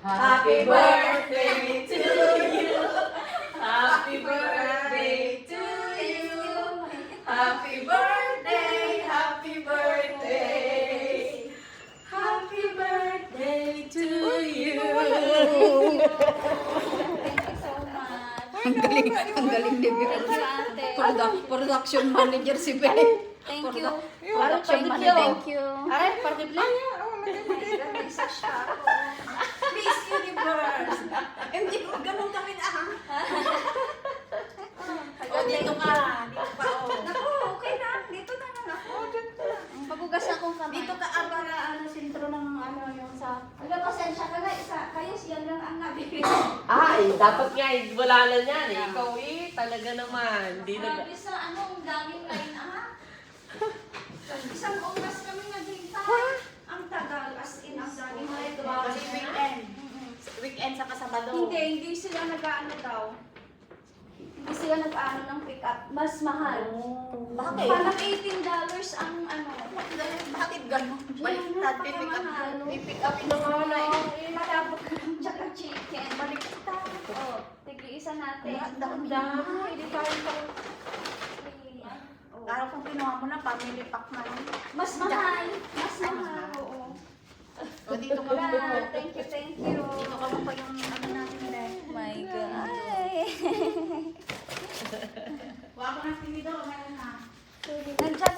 Happy birthday to you. Happy birthday to you. Happy birthday, happy birthday. Happy birthday to you. Thank you so much. Ang galing ni Bea. Ate. Production manager si Bea. Thank you. Production Thank manager. you. Ay, partible. Isa siya. Miss Universe. Hindi ko ganun kami na. O, dito ka. Dito pa, o. Naku, okay na. Dito na lang ako. Pagugas akong kamay. Dito ka, para sentro ng yung sa... Wala, pasensya ka na. Kayo siya lang ang nabibig. Ay, dapat nga, wala na yan eh. Ikaw talaga naman. Hindi na... Grabe sa ang daming line Isang oras kami naghintay. Ang tagal, as in, ang daming line. Kasi weekend. Weekend sa Sabado. Hindi sila nag-ano daw. Hindi sila nag-ano ng pick-up. Mas mahal. Bakit? Parang $18 ang ano. Bakit gano'n? Baliktad, pipick up. Pipick up yung mga na eh. Malabot tsaka chicken. Baliktad. Oh, tig-iisa natin. Ang dami. Hindi tayo Kala kung kinuha mo na, family pack na lang. Mas mahal. Mas mahal. Oo. O, dito ka Wala. pa. Thank you. Dito ka pa yung ano natin na. My God. Huwag ko na tinidor. Meron na. Nandyan